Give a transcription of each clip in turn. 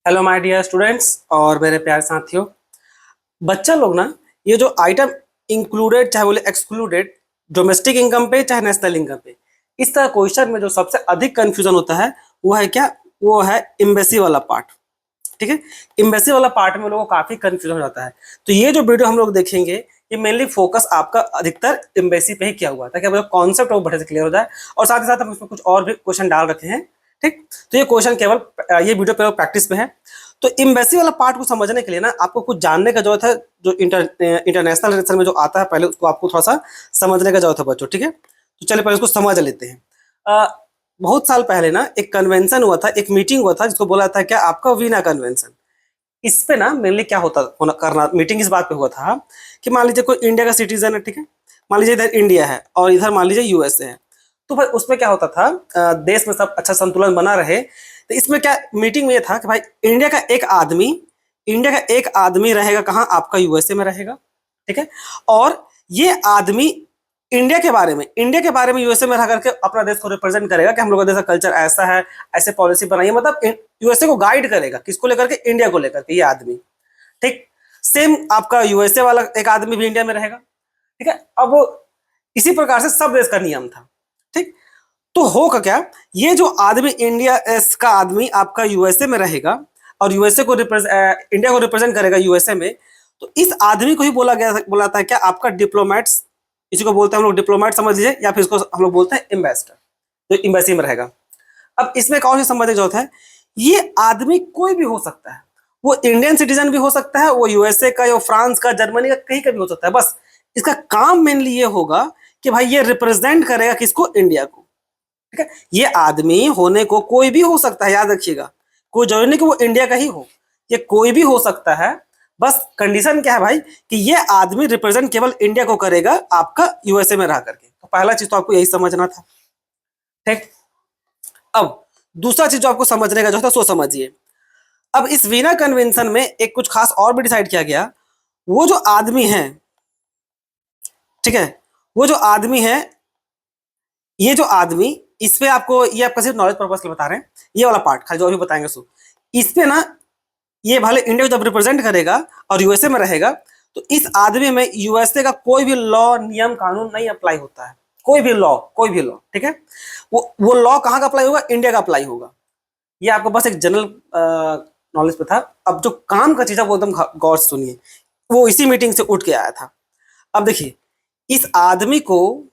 Hello my dear students और मेरे प्यारे साथियों। बच्चा लोग ना, ये जो आइटम इंक्लूडेड चाहे बोले एक्सक्लूडेड, डोमेस्टिक इनकम पे चाहे नेशनल इनकम पे, इस तरह क्वेश्चन में जो सबसे अधिक कंफ्यूजन होता है वो है क्या? वो है एम्बेसी वाला पार्ट। ठीक है, एम्बेसी वाला पार्ट में लोगों को काफी कंफ्यूजन हो जाता है। तो ये जो वीडियो हम लोग देखेंगे, ये मेनली फोकस आपका अधिकतर एम्बेसी पे ही किया हुआ है, ताकि आपका कॉन्सेप्ट वो बढ़िया से क्लियर हो जाए। और साथ ही साथ हम इसमें कुछ और भी क्वेश्चन डाल रखे हैं। ठीक, तो ये क्वेश्चन केवल ये वीडियो केवल प्रैक्टिस पे है। तो एम्बेसी वाला पार्ट को समझने के लिए ना आपको कुछ जानने का जरूरत है। जो इंटरनेशनल रिलेशन में जो आता है, पहले उसको आपको थोड़ा सा समझने का जरूरत है बच्चों। ठीक है, तो चलिए पहले उसको समझ लेते हैं। बहुत साल पहले ना एक कन्वेंशन हुआ था, एक मीटिंग हुआ था, जिसको बोला था क्या? आपका वीना कन्वेंशन। इस पे ना मेनली क्या होता होना करना, मीटिंग इस बात पे हुआ था कि मान लीजिए कोई इंडिया का सिटीजन है। ठीक है, मान लीजिए इधर इंडिया है और इधर मान लीजिए यूएसए है। तो भाई उसमें क्या होता था, देश में सब अच्छा संतुलन बना रहे, तो इसमें क्या मीटिंग में ये था कि भाई इंडिया का एक आदमी रहेगा कहाँ? आपका यूएसए में रहेगा। ठीक है, और ये आदमी इंडिया के बारे में यूएसए में रह करके अपना देश को रिप्रेजेंट करेगा कि हम लोग का देश का कल्चर ऐसा है, ऐसे पॉलिसी बनाइए, मतलब यूएसए को गाइड करेगा। किसको लेकर के? इंडिया को लेकर के, ये आदमी। ठीक, सेम आपका यूएसए वाला एक आदमी भी इंडिया में रहेगा। ठीक है, अब इसी प्रकार से सब देश का नियम था। ठीक, तो होगा क्या? ये जो आदमी इंडिया एस का आदमी आपका यूएसए में रहेगा और इंडिया को रिप्रेजेंट करेगा यूएसए में। तो इस आदमी को ही बोला था क्या? आपका डिप्लोमेट्स। इसी को बोलते हैं हम लोग डिप्लोमेट, समझ लीजिए, या फिर इसको हम लोग बोलते हैं एम्बेसडर, जो एम्बेसी में रहेगा। अब इसमें कौन सी समझने की जरूरत है? ये आदमी कोई भी हो सकता है। वो इंडियन सिटीजन भी हो सकता है, वो यूएसए का या फ्रांस का, जर्मनी का, कहीं का भी हो सकता है। बस इसका काम मेनली ये होगा कि भाई ये रिप्रेजेंट करेगा किसको? इंडिया को। ठीक है, ये आदमी होने को कोई भी हो सकता है, याद रखिएगा। कोई जरूरी नहीं कि वो इंडिया का ही हो, ये कोई भी हो सकता है। बस कंडीशन क्या है भाई कि ये आदमी रिप्रेजेंट केवल इंडिया को करेगा, आपका यूएसए में रह करके। तो पहला चीज तो आपको यही समझना था। ठीक, अब दूसरा चीज जो आपको समझने का जो था सो समझिए। अब इस वीना कन्वेंशन में एक कुछ खास और भी डिसाइड किया गया। वो जो आदमी है, ठीक है, वो जो आदमी है, ये जो आदमी, इस पे आपको, ये आपका सिर्फ नॉलेज पर्पज के लिए बता रहे हैं, ये वाला पार्ट खाली जो अभी बताएंगे सो इस पे ना, ये भले इंडिया को जब रिप्रेजेंट करेगा और यूएसए में रहेगा, तो इस आदमी में यूएसए का कोई भी लॉ, नियम, कानून नहीं अप्लाई होता है। कोई भी लॉ। ठीक है, वो लॉ कहाँ का अप्लाई होगा? इंडिया का अप्लाई होगा। ये आपको बस एक जनरल नॉलेज पे था। अब जो काम का चीज है वो एकदम गौर से सुनिए। वो इसी मीटिंग से उठ के आया था। अब देखिए, इस आदमी को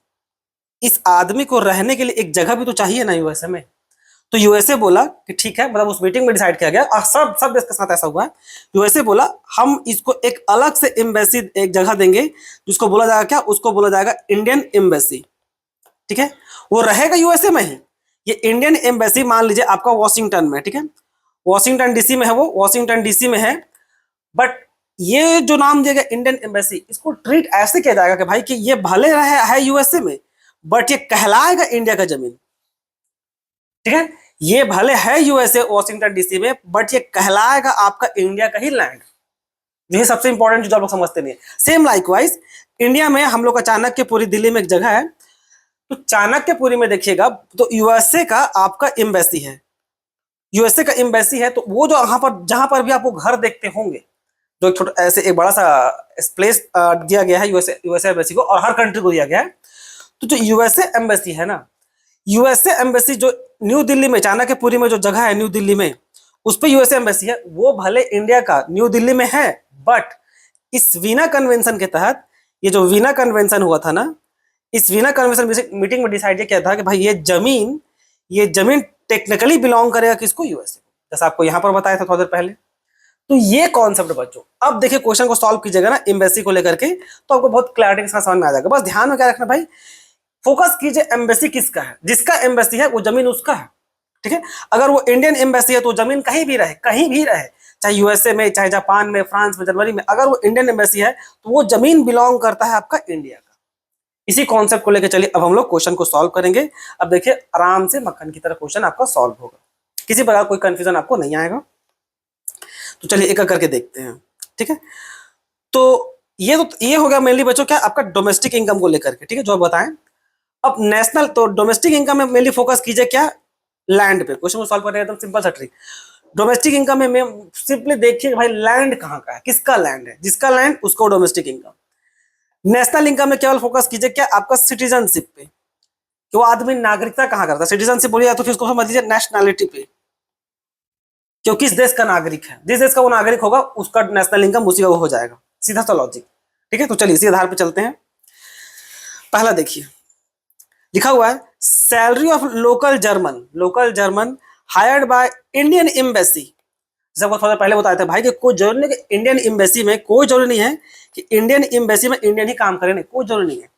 इस आदमी को रहने के लिए एक जगह भी तो चाहिए ना यूएसए में। तो यूएसए बोला कि ठीक है, मतलब उस मीटिंग में डिसाइड किया गया और सब सब देश के साथ ऐसा हुआ है। यूएसए बोला हम इसको एक अलग से एम्बेसी, एक जगह देंगे जिसको बोला जाएगा क्या? उसको बोला जाएगा इंडियन एम्बेसी। ठीक है, वो रहेगा यूएसए में ही। ये इंडियन एम्बेसी मान लीजिए आपका वॉशिंगटन में। ठीक है, वॉशिंगटन डीसी में है, वो वॉशिंगटन डीसी में है। बट ये जो नाम दिया गया इंडियन एम्बेसी, इसको ट्रीट ऐसे किया जाएगा कि भाई कि ये भले रहे है यूएसए में, बट ये कहलाएगा इंडिया का जमीन। ठीक है, ये भले है यूएसए वॉशिंगटन डीसी में, बट ये कहलाएगा आपका इंडिया का ही लैंड। ये सबसे इंपॉर्टेंट जो आप लोग समझते नहीं है। सेम लाइकवाइज इंडिया में हम लोग का चाणक्यपुरी दिल्ली में एक जगह है। तो चाणक्यपुरी में देखिएगा तो यूएसए का आपका एम्बेसी है। यूएसए का एम्बेसी है, तो वो जो यहाँ पर जहां पर भी आपको घर देखते होंगे, जो एक छोटा ऐसे एक बड़ा सा प्लेस दिया गया है यूएसए एम्बेसी को, और हर कंट्री को दिया गया है। तो जो यूएसए एम्बेसी है ना, यूएसए एम्बेसी जो न्यू दिल्ली में, चाणक्यपुरी में जो जगह है न्यू दिल्ली में, उस पर यूएसए एम्बेसी है। वो भले इंडिया का न्यू दिल्ली में है, बट इस वीना कन्वेंशन के तहत, ये जो वीना कन्वेंशन हुआ था ना, इस वीना कन्वेंशन मीटिंग में डिसाइड किया था कि भाई ये जमीन टेक्निकली बिलोंग करेगा किसको? यूएसए को, जैसा आपको यहां पर बताया था थोड़ा देर पहले। तो ये कॉन्सेप्ट बच्चों, अब देखिए क्वेश्चन को सॉल्व कीजिएगा ना एम्बेसी को लेकर के, तो आपको बहुत क्लैरिटी के साथ समझ में आ जाएगा। बस ध्यान में क्या रखना भाई, फोकस कीजिए एम्बेसी किसका है। जिसका एम्बेसी है वो जमीन उसका है। ठीक है, अगर वो इंडियन एम्बेसी है तो जमीन कहीं भी रहे, चाहे यूएसए में, चाहे जापान में, फ्रांस में, जर्मनी में, अगर वो इंडियन एम्बेसी है तो वो जमीन बिलोंग करता है आपका इंडिया का। इसी कॉन्सेप्ट को लेकर चलिए अब हम लोग क्वेश्चन को सॉल्व करेंगे। अब देखिए आराम से मक्खन की तरह क्वेश्चन आपका सॉल्व होगा, किसी प्रकार कोई कंफ्यूजन आपको नहीं आएगा। तो चलिए एक एक करके देखते हैं। ठीक है, तो ये हो गया मेनली बच्चों क्या? आपका डोमेस्टिक इनकम को लेकर के। ठीक है, जो आप बताएं। अब नेशनल, तो डोमेस्टिक इनकम में मेनली फोकस कीजिए क्या? लैंड पे। क्वेश्चन को सॉल्व करने एकदम सिंपल सा ट्रिक। डोमेस्टिक इनकम में सिंपली देखिए भाई लैंड कहाँ का है, किसका लैंड है, जिसका लैंड उसको डोमेस्टिक इनकम। नेशनल इनकम में केवल फोकस कीजिए क्या आपका सिटीजनशिप पे, कि वो आदमी नागरिकता कहाँ करता है, सिटीजनशिप बोलिए तो फिर उसको समझ लीजिए नेशनैलिटी पे, क्यों किस देश का नागरिक है, जिस देश का वो नागरिक होगा उसका नेशनल इनकम उसी का वो हो जाएगा, सीधा सा लॉजिक। ठीक है, तो चलिए इसी आधार पे चलते हैं। पहला देखिए लिखा हुआ है salary of local German hired by Indian embassy. जब वो थोड़ा पहले बताए थे भाई कि कोई जरूरी नहीं कि इंडियन एम्बेसी में, कोई जरूरी नहीं है कि इंडियन एम्बेसी में इंडियन ही काम करे, नहीं कोई जरूरी नहीं है।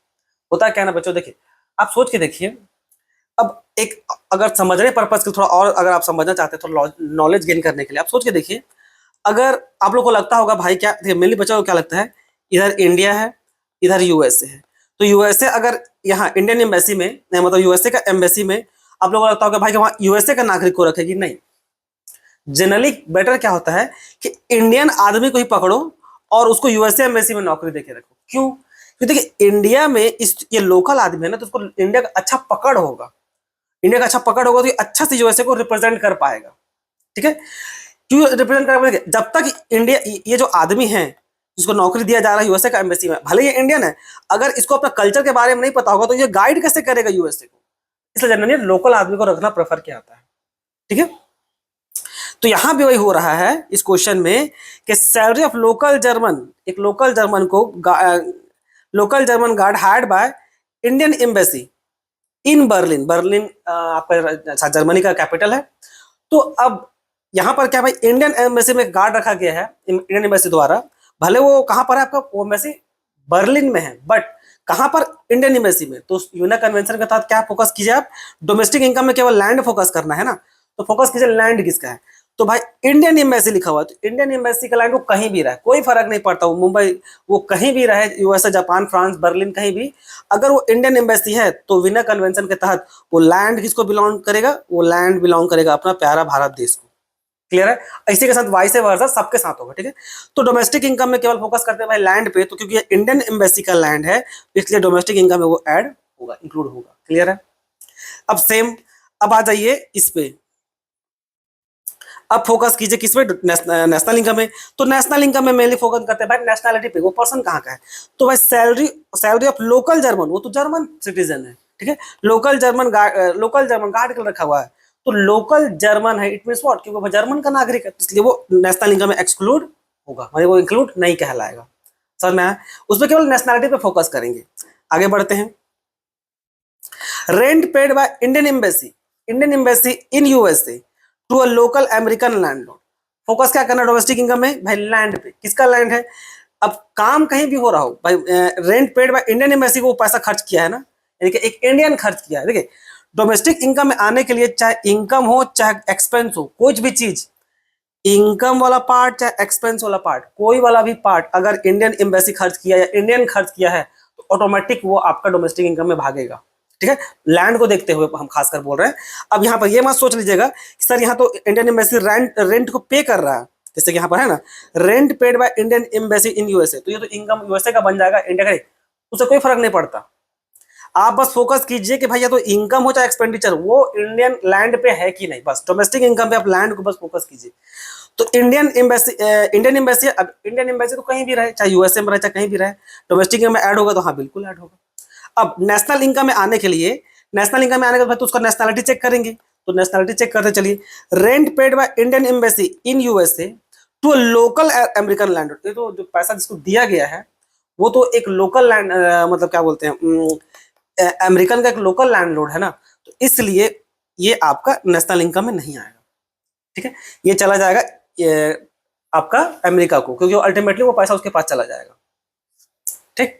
होता है क्या ना बच्चों, देखिए आप सोच के देखिए, अब एक अगर समझने पर्पज के थोड़ा और अगर आप समझना चाहते हैं थोड़ा नॉलेज गेन करने के लिए आप सोच के देखिए, अगर आप लोग को लगता होगा भाई क्या मेनली बच्चों को क्या लगता है, इधर इंडिया है इधर यूएसए है, तो यूएसए अगर यहाँ इंडियन एम्बेसी में मतलब यूएसए का एम्बेसी में आप लोगों को लगता होगा भाई कि वहाँ यूएसए का नागरिक को रखेगी, नहीं। जनरली बेटर क्या होता है कि इंडियन आदमी को ही पकड़ो और उसको यूएसए एम्बेसी में नौकरी देके रखो। क्यों? क्योंकि देखिए इंडिया में इस ये लोकल आदमी है ना, तो उसको इंडिया का अच्छा पकड़ होगा, इंडिया का अच्छा पकड़ होगा तो ये अच्छा से यूएसए को रिप्रेजेंट कर पाएगा। ठीक है, क्यों रिप्रेजेंट कर पाएगा? जब तक इंडिया ये जो आदमी है जिसको नौकरी दिया जा रहा है यूएसए का एम्बेसी में, भले ये इंडियन है, अगर इसको अपना कल्चर के बारे में नहीं पता होगा तो ये गाइड कैसे करेगा यूएसए को, इसलिए जनरली लोकल आदमी को रखना प्रेफर किया जाता है। ठीक है, तो यहां भी वही हो रहा है इस क्वेश्चन में कि सैलरी ऑफ लोकल जर्मन, एक लोकल जर्मन को local German guard hired by Indian embassy in Berlin, Berlin आपका जर्मनी का कैपिटल है। तो अब यहाँ पर क्या भाई इंडियन एम्बेसी में गार्ड रखा गया है इंडियन एम्बेसी द्वारा, भले वो कहां पर है आपका वो एम्बेसी बर्लिन में है, बट कहां पर इंडियन एम्बेसी में। तो यूना कन्वेंशन के तहत क्या फोकस कीजिए आप, डोमेस्टिक इनकम में केवल लैंड फोकस करना है ना, तो फोकस कीजिए लैंड किसका है, तो भाई इंडियन एम्बेसी लिखा हुआ है, तो इंडियन एम्बेसी का लैंड वो कहीं भी रहे कोई फर्क नहीं पड़ता, वो मुंबई वो कहीं भी रहे, यूएसए जापान फ्रांस बर्लिन कहीं भी, अगर वो इंडियन एम्बेसी है तो विना कन्वेंशन के तहत वो लैंड किसको बिलोंग करेगा, वो लैंड बिलोंग करेगा अपना प्यारा भारत देश को। क्लियर है, इसी के साथ वाइस वर्सा सबके साथ होगा। ठीक है, तो डोमेस्टिक इनकम में केवल फोकस करते हैं भाई लैंड पे, तो क्योंकि ये इंडियन एम्बेसी का लैंड है इसलिए डोमेस्टिक इनकम में वो ऐड होगा, इंक्लूड होगा। क्लियर है, अब सेम अब आ जाइए इस पे, अब फोकस कीजिए किस पे, नेशनल इनकम में। तो नेशनल इनकम में मेनली फोकस करते हैं भाई नेशनैलिटी पे, वो पर्सन कहाँ का है, तो भाई सैलरी ऑफ लोकल जर्मन, वो तो जर्मन सिटीजन है। ठीक है, लोकल जर्मन गार्ड रखा हुआ है, तो लोकल जर्मन है इट मींस व्हाट, क्योंकि वो जर्मन का नागरिक है इसलिए वो नेशनल इनकम में एक्सक्लूड होगा, मतलब वो इंक्लूड नहीं कहलाएगा। समझ में आया, उसमें केवल नेशनैलिटी पे फोकस करेंगे। आगे बढ़ते हैं, rent paid by Indian embassy in USA to a local American landlord. Focus क्या करना डोमेस्टिक इनकम में भाई लैंड पे, किसका लैंड है, अब काम कहीं भी हो रहा हो भाई, rent paid by Indian embassy को पैसा खर्च किया है ना, यानी कि एक इंडियन खर्च किया है। देखिए डोमेस्टिक इनकम में आने के लिए चाहे इनकम हो चाहे एक्सपेंस हो, कुछ भी चीज इनकम वाला पार्ट चाहे एक्सपेंस वाला पार्ट, कोई वाला भी पार्ट अगर इंडियन एम्बेसी खर्च किया या इंडियन खर्च किया है तो ऑटोमेटिक वो आपका डोमेस्टिक इनकम में भागेगा। ठीक है, लैंड को देखते हुए हम खासकर बोल रहे हैं। अब यहाँ पर ये मत सोच लीजिएगा कि सर यहाँ तो इंडियन एम्बेसी रेंट को पे कर रहा है, जैसे कि यहाँ पर है ना rent paid by Indian embassy in USA, तो ये तो इनकम यूएसए का बन जाएगा, इंडिया का उससे कोई फर्क नहीं पड़ता। आप बस फोकस कीजिए कि भैया तो इनकम हो चाहे एक्सपेंडिचर वो इंडियन लैंड पे है कि नहीं, बस डोमेस्टिक इनकम पे आप लैंड को बस फोकस कीजिए। तो इंडियन एम्बेसी अब इंडियन एम्बेसी तो कहीं भी रहे चाहे यूएसए में रहे चाहे कहीं भी रहे, डोमेस्टिक इनकम में ऐड होगा तो हाँ बिल्कुल ऐड होगा। अब नेशनल इनकम में आने के लिए, नेशनल इनकम में आने के बाद तो उसका नेशनलिटी चेक करेंगे, तो नेशनलिटी चेक करते चलिए, rent paid by Indian embassy in USA to a local American landlord. ये तो जो पैसा जिसको दिया गया है वो तो एक लोकल लैंड मतलब क्या बोलते हैं अमेरिकन का एक लोकल लैंडलॉर्ड है ना, तो इसलिए ये आपका नेशनल इनकम में नहीं आएगा। ठीक है, ये चला जाएगा ये आपका अमेरिका को, क्योंकि अल्टीमेटली वो पैसा उसके पास चला जाएगा। ठीक,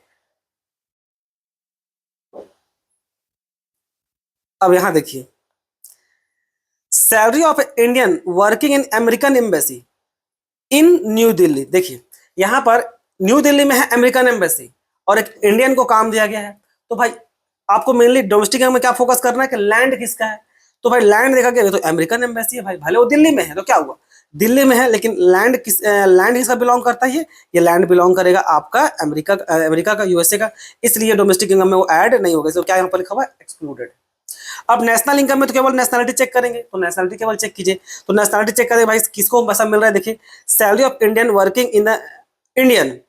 अब यहां देखिए salary of Indian working in American embassy in new Delhi. देखिए यहां पर न्यू दिल्ली में है अमेरिकन एम्बेसी और एक इंडियन को काम दिया गया है, तो भाई आपको मेनली डोमेस्टिक में क्या फोकस करना है कि लैंड किसका है, तो भाई लैंड देखा गया तो अमेरिकन एम्बेसी है भाई, भले वो दिल्ली में है तो क्या हुआ दिल्ली में है, लेकिन लैंड किसका बिलोंग करता है, ये लैंड बिलोंग करेगा आपका अमेरिका का यूएसए का, इसलिए डोमेस्टिक इनकम में वो ऐड नहीं होगा, तो क्या यहाँ पर लिखा हुआ है एक्सक्लूडेड। अब नेशनल इनकम में तो केवल नेशनलिटी चेक करेंगे, तो नेशनलिटी केवल चेक कीजिए, तो नेशनलिटी चेक करें भाई किसको पैसा मिल रहा है। देखिए salary of Indian working in the Indian,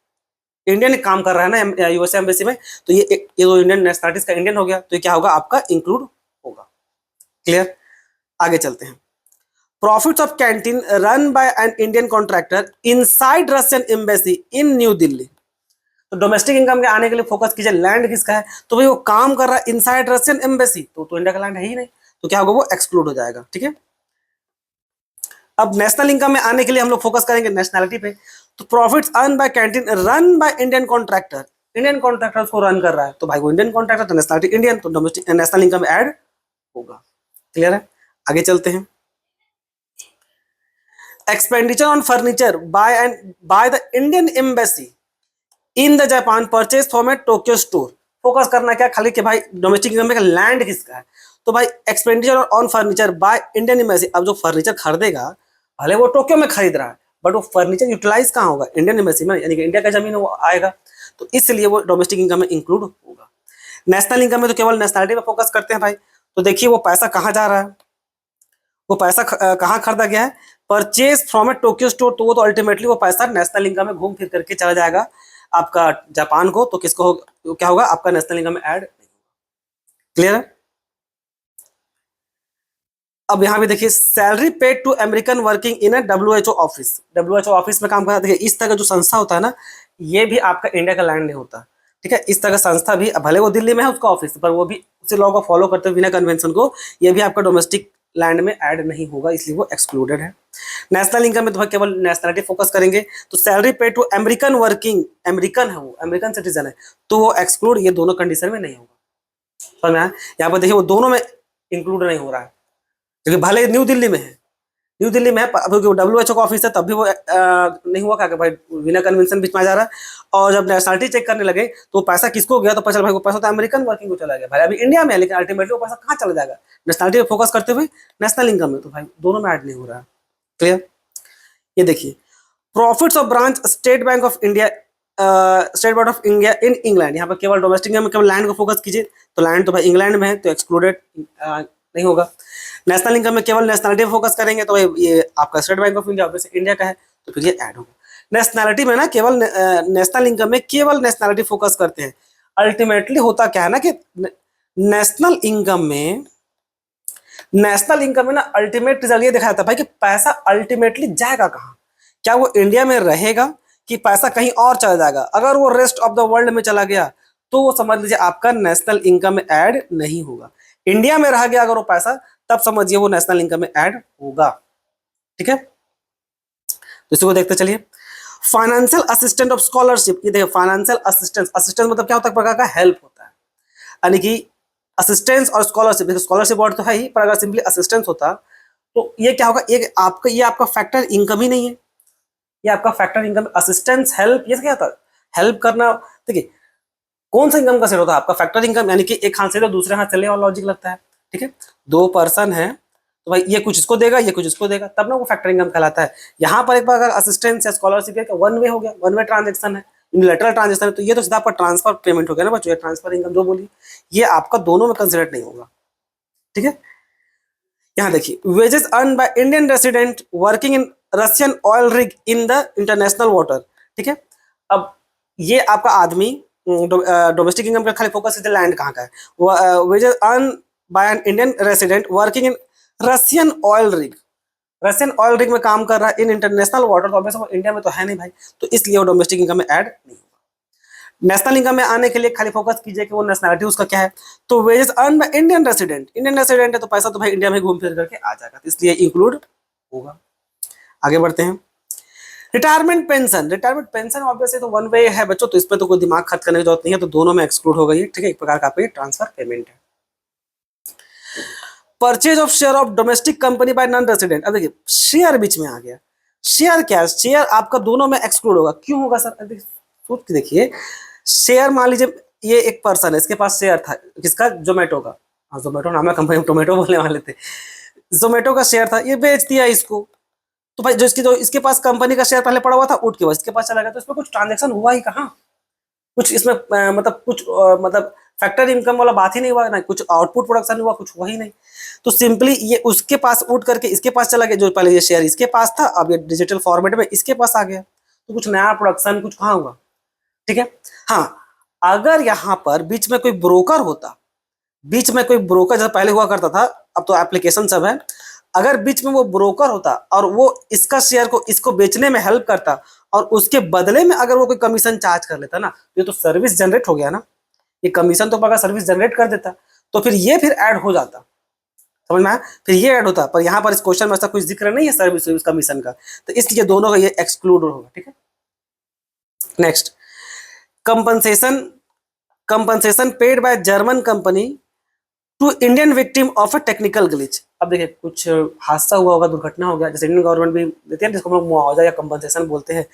Indian काम कर रहा है ना यूएसए एम्बेसी में, तो ये जो इंडियन नेशनलिटीज का इंडियन हो गया, तो ये क्या होगा आपका इंक्लूड होगा। क्लियर, आगे चलते हैं। Profits of canteen run by an Indian contractor inside Russian embassy in new Delhi. तो डोमेस्टिक इनकम के आने के लिए फोकस कीजिए, लैंड किसका है, तो भाई वो काम कर रहा है इनसाइड रशियन एम्बेसी, तो इंडिया का लैंड है ही नहीं, तो क्या होगा वो एक्सक्लूड हो जाएगा। ठीक है, अब नेशनल इनकम में आने के लिए हम लोग फोकस करेंगे नेशनैलिटी पे। तो profits earn by canteen run by Indian contractor, Indian contractor को रन कर रहा है, तो भाई वो इंडियन कॉन्ट्रैक्टर, तो नेशनैलिटी इंडियन, तो डोमेस्टिक नेशनल इनकम ऐड होगा। क्लियर है, आगे चलते हैं। Expenditure on furniture by the Indian embassy in the Japan purchase from A Tokyo store. Focus करना क्या खाली कि भाई डोमेस्टिक इनकम में लैंड किसका है, तो भाई expenditure on furniture bye Indian embassy. अब जो फर्नीचर खरीदेगा भले वो टोक्यो में खरीद रहा है, बट वो फर्नीचर यूटिलाइज कहाँ होगा, इंडियन एम्बेसी में, यानी कि इंडिया का जमीन वो आएगा, तो इसलिए वो डोमेस्टिक इनकम में इंक्लूड होगा। नेशनल इनकम में तो केवल नेशनलिटी पे फोकस करते हैं भाई, तो देखिए वो पैसा कहाँ जा रहा है, वो पैसा कहाँ खरीदा गया है, purchase from A Tokyo store, तो वो तो अल्टीमेटली वो पैसा नेशनल इनकम में घूम फिर करके चला जाएगा आपका जापान को, तो किसको हो, क्या होगा आपका नेशनल इनकम में ऐड। क्लियर है, अब यहाँ भी देखिए salary paid American American working in A WHO office, WHO office में काम करता है। देखिए इस तरह का जो संस्था होता है ना, ये भी आपका इंडिया का लैंड नहीं होता। ठीक है, इस तरह का संस्था भी भले वो दिल्ली में है उसका ऑफिस, पर वो भी उसी लॉ को फॉलो करते हुए बिना कन्वेंशन को, ये भी आपका डोमेस्टिक लैंड में ऐड नहीं होगा, इसलिए वो एक्सक्लूडेड है। नेशनल इनकम में तो केवल नेशनलिटी फोकस करेंगे, तो salary paid to American working, American है वो, अमेरिकन सिटीजन है, तो वो एक्सक्लूड, ये दोनों कंडीशन में नहीं होगा। समझ में आया, यहाँ पर देखिए वो दोनों में इंक्लूड नहीं हो रहा है, क्योंकि भले न्यू दिल्ली में है, न्यू दिल्ली में है, डब्ल्यूएचओ का ऑफिस है, तब भी वो नहीं हुआ क्या भाई बिना कन्वेंशन बीच में आ जा रहा है। और जब नेशनलिटी चेक करने लगे तो पैसा किसको गया, तो पता चला भाई वो पैसा तो अमेरिकन वर्किंग को चला गया, भाई अभी इंडिया में है, लेकिन अल्टीमेटली वो पैसा कहाँ चला जाएगा, नेशनलिटी पे फोकस करते हुए नेशनल इनकम में, तो भाई दोनों में ऐड नहीं हो रहा है। क्लियर, ये देखिए profits of branch state bank of India, state bank of India in England, यहाँ पर केवल डोमेस्टिक में केवल लैंड को फोकस कीजिए, तो लैंड तो भाई इंग्लैंड में है, तो एक्सक्लूडेड नहीं होगा। नेशनल इनकम में केवल नेशनलिटी फोकस करेंगे, तो ये आपका state bank of India obviously India का है, तो फिर ये ऐड होगा। नेशनलिटी में ना केवल नेशनल इनकम में केवल नेशनलिटी फोकस करते हैं, अल्टीमेटली होता क्या है ना कि नेशनल इनकम में ना अल्टीमेट रिजल्ट ये दिखाया जाता है भाई कि पैसा अल्टीमेटली जाएगा कहाँ, क्या वो इंडिया में रहेगा कि पैसा कहीं और चला जाएगा। अगर वो रेस्ट ऑफ द वर्ल्ड में चला गया तो वो समझ लीजिए आपका नेशनल इनकम में ऐड नहीं होगा। इंडिया में रह गया अगर वो पैसा, तब समझिए वो नेशनल इनकम में ऐड होगा। ठीक है, तो इसको देखते चलिए। फाइनेंशियल असिस्टेंट ऑफ स्कॉलरशिप, ये देखिए फाइनेंशियल असिस्टेंस, असिस्टेंस मतलब क्या होता है, प्रकार का हेल्प होता है, यानी कि असिस्टेंस और स्कॉलरशिप, देखिए स्कॉलरशिप वर्ड तो है ही, पर अगर सिंपली असिस्टेंस होता तो ये क्या होगा, ये आपका फैक्टर इनकम ही नहीं है, ये आपका फैक्टर इनकम, असिस्टेंस हेल्प, ये क्या होता है, हेल्प करना। देखिए कौन सा इनकम का सेट होता है आपका, फैक्टर इनकम, यानी कि एक हाथ से तो दूसरे हाथ चले और लॉजिक लगता है। ठीक है, दो पर्सन है तो भाई ये कुछ इसको देगा, ये कुछ इसको देगा, तब ना वो फैक्टर इनकम कहलाता है। यहाँ पर एक बार अगर असिस्टेंस या स्कॉलरशिप है, वन वे हो गया, वन वे ट्रांजेक्शन है, यूनिलैटरल ट्रांजेक्शन है, तो ये तो सीधा आपका ट्रांसफर पेमेंट हो गया ना बच्चों, ट्रांसफर इनकम जो बोली, ये आपका दोनों में कंसिडर नहीं होगा। ठीक है, यहाँ देखिए wages earn by Indian resident working in Russian oil rig in the international water. ठीक है, अब ये आपका आदमी डोमेस्टिक इनकम का खाली फोकस है, लैंड कहाँ का है, wages earn by an Indian resident working in Russian oil rig, Russian oil rig में काम कर रहा है इन इंटरनेशनल वाटर, तो ऑब्वियसली वो इंडिया में तो है नहीं भाई, तो इसलिए वो डोमेस्टिक इनकम में ऐड नहीं होगा। नेशनल इनकम में आने के लिए खाली फोकस कीजिए कि वो नेशनलिटी उसका क्या है, तो wages earn by Indian resident, Indian resident है तो पैसा तो भाई इंडिया में घूम फिर करके आ जाएगा, तो इसलिए इंक्लूड होगा। आगे बढ़ते हैं। Retirement pension, retirement pension obviously तो वन वे है बच्चों, तो इसमें तो कोई दिमाग खर्च करने की जरूरत नहीं है, तो दोनों में एक्सक्लूड हो गई। ठीक है, एक प्रकार का आपका ट्रांसफर पेमेंट है। Purchase of share of domestic company by non resident, अब देखिए शेयर बीच में आ गया, शेयर क्या है, शेयर आपका दोनों में एक्सक्लूड होगा, क्यों होगा सर, सोच के देखिए, शेयर मान लीजिए ये एक पर्सन है, इसके पास शेयर था, किसका, जोमेटो का, हाँ जोमेटो नाम है कंपनी, टोमेटो बोलने वाले थे, जोमेटो का शेयर था, ये बेच दिया इसको, तो भाई जो इसके पास कंपनी का शेयर पहले पड़ा हुआ था उठ के बस इसके पास चला गया, तो इसमें कुछ ट्रांजेक्शन हुआ ही कहाँ, कुछ इसमें मतलब कुछ मतलब फैक्टर इनकम वाला बात ही नहीं हुआ ना, कुछ आउटपुट प्रोडक्शन हुआ, कुछ हुआ ही नहीं। तो सिंपली ये उसके पास उठ करके इसके पास चला गया, जो पहले ये शेयर इसके पास था, अब ये डिजिटल फॉर्मेट में इसके पास आ गया। तो कुछ नया प्रोडक्शन कुछ कहाँ हुआ, ठीक है। हाँ, अगर यहाँ पर बीच में कोई ब्रोकर होता, बीच में कोई ब्रोकर जैसा पहले हुआ करता था, अब तो एप्लीकेशन सब है, अगर बीच में वो ब्रोकर होता और वो इसका शेयर को इसको बेचने में हेल्प करता और उसके बदले में अगर वो कोई कमीशन चार्ज कर लेता ना, ये तो सर्विस जनरेट हो गया ना, ये कमीशन तो अगर सर्विस जनरेट कर देता तो फिर ये फिर ऐड हो जाता, समझ में आया, फिर ये ऐड होता। पर यहाँ पर इस क्वेश्चन में ऐसा कुछ जिक्र नहीं है सर्विस कमीशन का, तो इसलिए दोनों का ये एक्सक्लूड होगा, ठीक है। Next, compensation paid by German company to Indian victim of a technical glitch. अब देखिए कुछ हादसा हुआ होगा, दुर्घटना हो गया, जैसे इंडियन गवर्नमेंट भी देती है जिसको हम लोग मुआवजा या कंपनसेशन बोलते हैं।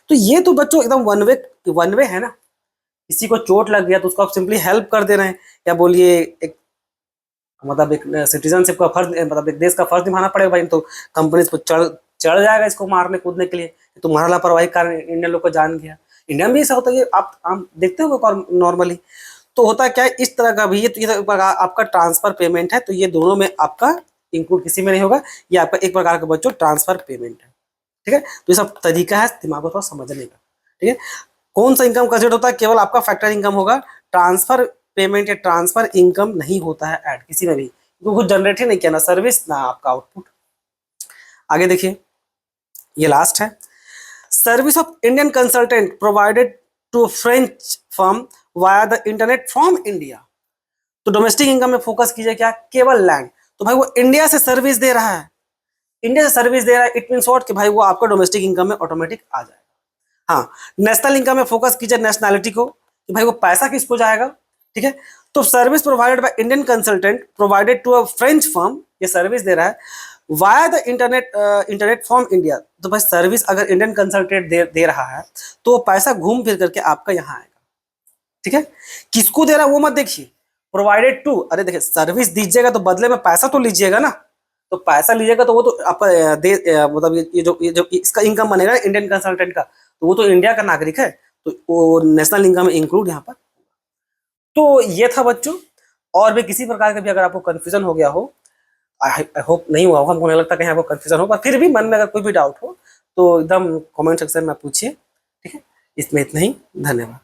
तो ये तो बच्चों एकदम वन वे है ना, किसी को चोट लग गया तो उसको आप सिंपली हेल्प कर दे रहे हैं, या बोलिए एक मतलब एक सिटीजनशिप का फर्ज, मतलब एक देश का फर्ज निभाना पड़ेगा भाई, तो कंपनी इसको चढ़ जाएगा इसको मारने कूदने के लिए, तुम्हारा लापरवाही कारण इंडियन लोग को जान गया। इंडिया में ऐसा होता है, आप देखते हो नॉर्मली। तो होता क्या है, इस तरह का भी ये आपका ट्रांसफर पेमेंट है, तो ये दोनों में आपका इंक्लूड किसी में नहीं होगा, ये आपका एक प्रकार का बच्चों ट्रांसफर पेमेंट है, ठीक है। तो ये सब तरीका है दिमाग को थोड़ा समझने का, ठीक है। कौन सा इनकम कंसिडर होता है, केवल आपका फैक्टर इनकम होगा, ट्रांसफर पेमेंट या ट्रांसफर इनकम नहीं होता है ऐड किसी में भी, क्योंकि कुछ जनरेट ही नहीं किया, ना सर्विस ना आपका आउटपुट। आगे देखिए, ये लास्ट है, service of Indian consultant provided to French firm via the internet from India. तो डोमेस्टिक इनकम में फोकस कीजिए, क्या केवल लैंड, तो भाई वो इंडिया से सर्विस दे रहा है, इंडिया से सर्विस दे रहा है, इट मीन शॉर्ट कि भाई वो आपका डोमेस्टिक इनकम में ऑटोमेटिक आ जाएगा। हाँ, नेशनल इनकम में फोकस कीजिए नेशनैलिटी को, कि भाई वो पैसा किसको जाएगा, ठीक है। तो service provided by Indian consultant provided to a French firm, ये सर्विस दे रहा है via the internet from India. तो भाई सर्विस अगर इंडियन कंसल्टेंट दे रहा है तो पैसा घूम फिर करके आपका यहाँ आएगा, ठीक है। किसको दे रहा है वो मत देखिए, प्रोवाइडेड टू, अरे देखिए सर्विस दीजिएगा तो बदले में पैसा तो लीजिएगा ना, तो पैसा लीजिएगा तो वो तो आपका मतलब ये जो इसका इनकम बनेगा इंडियन कंसल्टेंट का, तो वो तो इंडिया का नागरिक है, तो वो नेशनल इनकम में इंक्लूड यहाँ पर। तो ये था बच्चों, और भी किसी प्रकार का भी अगर आपको कंफ्यूजन हो गया हो, आई होप नहीं हुआ होगा, हमको नहीं लगता कहीं आपको कंफ्यूजन होगा, फिर भी मन में अगर कोई भी डाउट हो तो एकदम कमेंट सेक्शन में पूछिए, ठीक है। इसमें इतना ही, धन्यवाद।